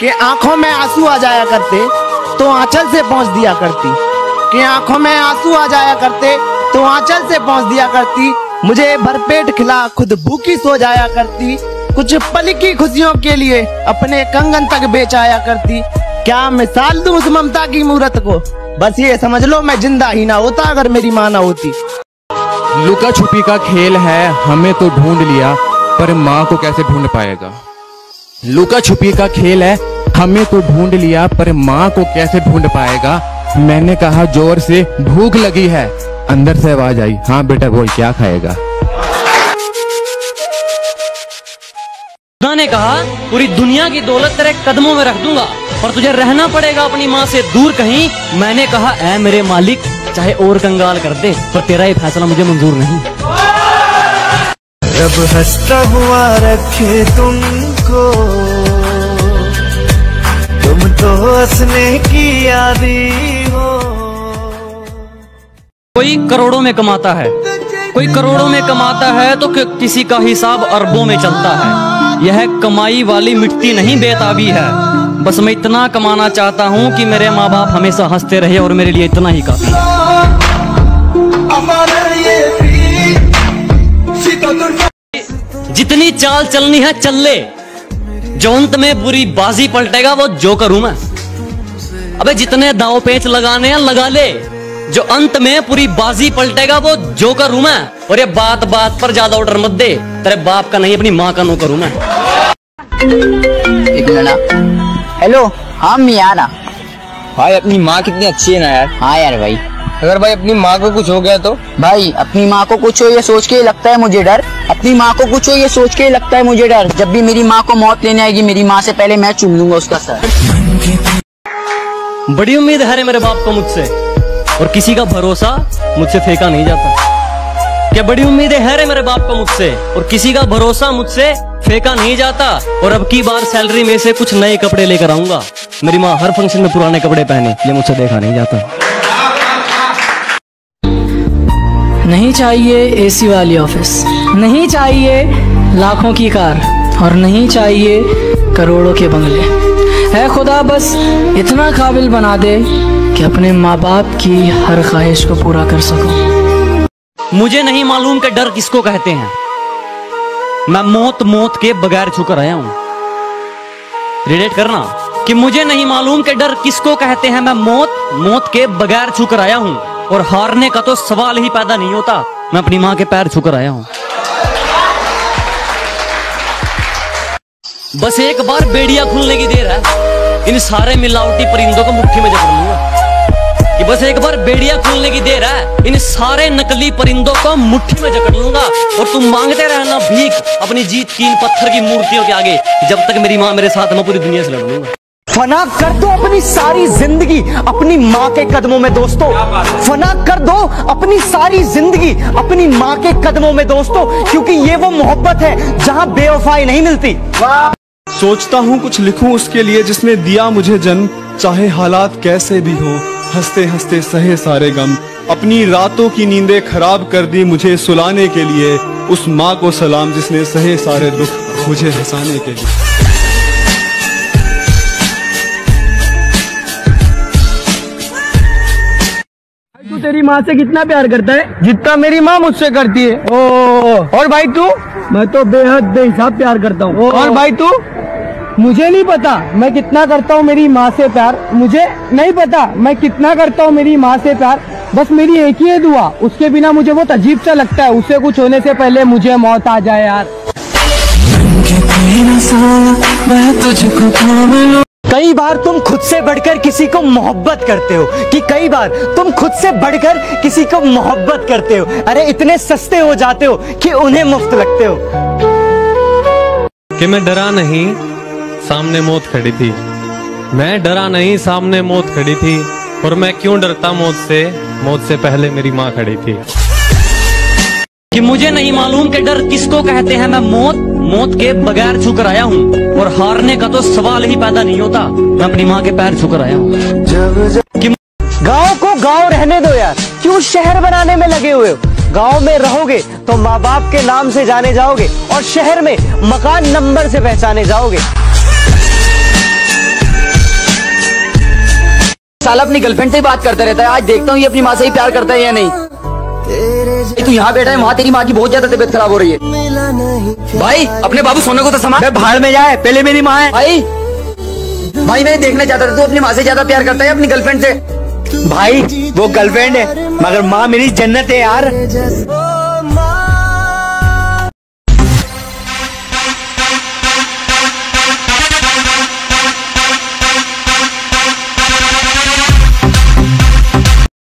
कि आंखों में आंसू आ जाया करते तो आंचल से पहुंच दिया करती, कि आंखों में आंसू आ जाया करते तो आंचल से पहुंच दिया करती। मुझे भरपेट खिला खुद भूखी सो जाया करती, कुछ पल की खुशियों के लिए अपने कंगन तक बेच आया करती। क्या मिसाल दूं उस ममता की मूरत को, बस ये समझ लो मैं जिंदा ही ना होता अगर मेरी माँ ना होती। लुका छुपी का खेल है, हमें तो ढूंढ लिया पर माँ को कैसे ढूंढ पाएगा। लुका छुपी का खेल है, हमें तो ढूंढ लिया पर माँ को कैसे ढूंढ पाएगा। मैंने कहा जोर से भूख लगी है, अंदर से आवाज आई हाँ बेटा बोल क्या खाएगा। खुदा ने कहा पूरी दुनिया की दौलत तेरे कदमों में रख दूंगा पर तुझे रहना पड़ेगा अपनी माँ से दूर कहीं। मैंने कहा ऐ मेरे मालिक चाहे और कंगाल कर दे पर तेरा ये फैसला मुझे मंजूर नहीं। रब हंसता हुआ रखे तुमको, तुम तो हंसने की आदी हो। कोई करोड़ों में कमाता है, कोई करोड़ों में कमाता है तो किसी का हिसाब अरबों में चलता है। यह कमाई वाली मिट्टी नहीं बेताबी है, बस मैं इतना कमाना चाहता हूँ कि मेरे माँ बाप हमेशा हंसते रहे और मेरे लिए इतना ही काफी है। जितनी चाल चलनी है चल ले, जो अंत में बुरी बाजी पलटेगा वो जोकर हूं मैं। अबे जितने दाव पेच लगाने हैं लगा ले, जो अंत में पूरी बाजी पलटेगा वो जोकर हूं मैं। और ये बात बात पर ज्यादा ऑर्डर मत दे, तेरे बाप का नहीं अपनी माँ का नौकर हूं मैं। एक मिनट। हेलो हाँ मैं यार भाई अपनी माँ कितनी अच्छी है ना यार। हाँ यार भाई, अगर भाई अपनी माँ को कुछ हो गया तो भाई अपनी माँ को कुछ हो ये सोच के लगता है मुझे डर। अपनी माँ को कुछ हो ये सोच के लगता है मुझे डर। जब भी मेरी माँ को मौत लेने आएगी मेरी माँ से पहले मैं चूम लूंगा उसका सर। बड़ी उम्मीद है मेरे बाप को मुझसे और किसी का भरोसा मुझसे फेंका नहीं जाता। क्या बड़ी उम्मीदें है रे मेरे बाप को मुझसे और किसी का भरोसा मुझसे फेंका नहीं जाता। और अब की बार सैलरी में से कुछ नए कपड़े लेकर आऊंगा। मेरी माँ हर फंक्शन में पुराने कपड़े पहने, ये मुझसे देखा नहीं जाता। नहीं चाहिए एसी वाली ऑफिस, नहीं चाहिए लाखों की कार और नहीं चाहिए करोड़ों के बंगले। है खुदा बस इतना काबिल बना दे कि अपने माँ बाप की हर ख्वाहिश को पूरा कर सकूं। मुझे नहीं मालूम कि डर किसको कहते हैं, मैं मौत के बगैर छूकर आया हूं। रिलेट करना कि मुझे नहीं मालूम कि डर किसको कहते हैं, मैं मौत के बगैर छूकर आया हूं। और हारने का तो सवाल ही पैदा नहीं होता, मैं अपनी माँ के पैर छूकर आया हूं। बस एक बार बेड़िया खुलने की देर है, इन सारे मिलावटी परिंदों को मुट्ठी में जकड़ लूंगा। कि बस एक बार बेड़िया खुलने की देर है, इन सारे नकली परिंदों को मुट्ठी में जकड़ लूंगा। और तुम मांगते रहना भीख अपनी जीत की इन पत्थर की मूर्तियों के आगे, जब तक मेरी माँ मेरे साथ मैं पूरी दुनिया से लड़ लूंगा। फना कर दो अपनी सारी जिंदगी अपनी माँ के कदमों में दोस्तों, फना कर दो अपनी सारी जिंदगी अपनी माँ के कदमों में दोस्तों, क्योंकि ये वो मोहब्बत है जहाँ बेवफाई नहीं मिलती। सोचता हूँ कुछ लिखूं उसके लिए जिसने दिया मुझे जन्म, चाहे हालात कैसे भी हो हंसते हंसते सहे सारे गम। अपनी रातों की नींदें खराब कर दी मुझे सुलाने के लिए, उस माँ को सलाम जिसने सहे सारे दुख मुझे हंसाने के लिए। तू तेरी माँ से कितना प्यार करता है? जितना मेरी माँ मुझसे करती है। ओ और भाई तू? मैं तो बेहद बेहिसाब प्यार करता हूँ। और भाई तू? मुझे नहीं पता मैं कितना करता हूँ मेरी माँ से प्यार, मुझे नहीं पता मैं कितना करता हूँ मेरी माँ से प्यार। बस मेरी एक ही है दुआ, उसके बिना मुझे बहुत अजीब सा लगता है, उसे कुछ होने से पहले मुझे मौत आ जाए यार। कई बार तुम खुद से बढ़कर किसी को मोहब्बत करते हो, कि कई बार तुम खुद से बढ़कर किसी को मोहब्बत करते हो। अरे इतने सस्ते हो जाते हो कि उन्हें मुफ्त लगते हो। कि मैं डरा नहीं सामने मौत खड़ी थी, मैं डरा नहीं सामने मौत खड़ी थी। और मैं क्यों डरता मौत से पहले मेरी माँ खड़ी थी। कि मुझे नहीं मालूम कि डर किसको कहते हैं, मैं मौत के बगैर छूकर आया हूँ। और हारने का तो सवाल ही पैदा नहीं होता, मैं अपनी माँ के पैर छूकर आया हूँ। कि गाँव को गाँव रहने दो यार, क्यों शहर बनाने में लगे हुए हो? गाँव में रहोगे तो माँ बाप के नाम से जाने जाओगे और शहर में मकान नंबर से पहचाने जाओगे। साला अपनी गर्लफ्रेंड से ही बात करता रहता है। आज देखता हूँ ये अपनी माँ से ही प्यार करता है या नहीं। तू यहाँ बैठा है, वहाँ तेरी माँ की बहुत ज्यादा तबीयत खराब हो रही है। भाई अपने बाबू सोने को तो समा भाड़ में जाए, पहले मेरी माँ है। भाई मैं देखना चाहता था तू अपनी माँ से ज्यादा प्यार करता है अपनी गर्लफ्रेंड से। भाई वो गर्लफ्रेंड है मगर माँ मेरी जन्नत है यार।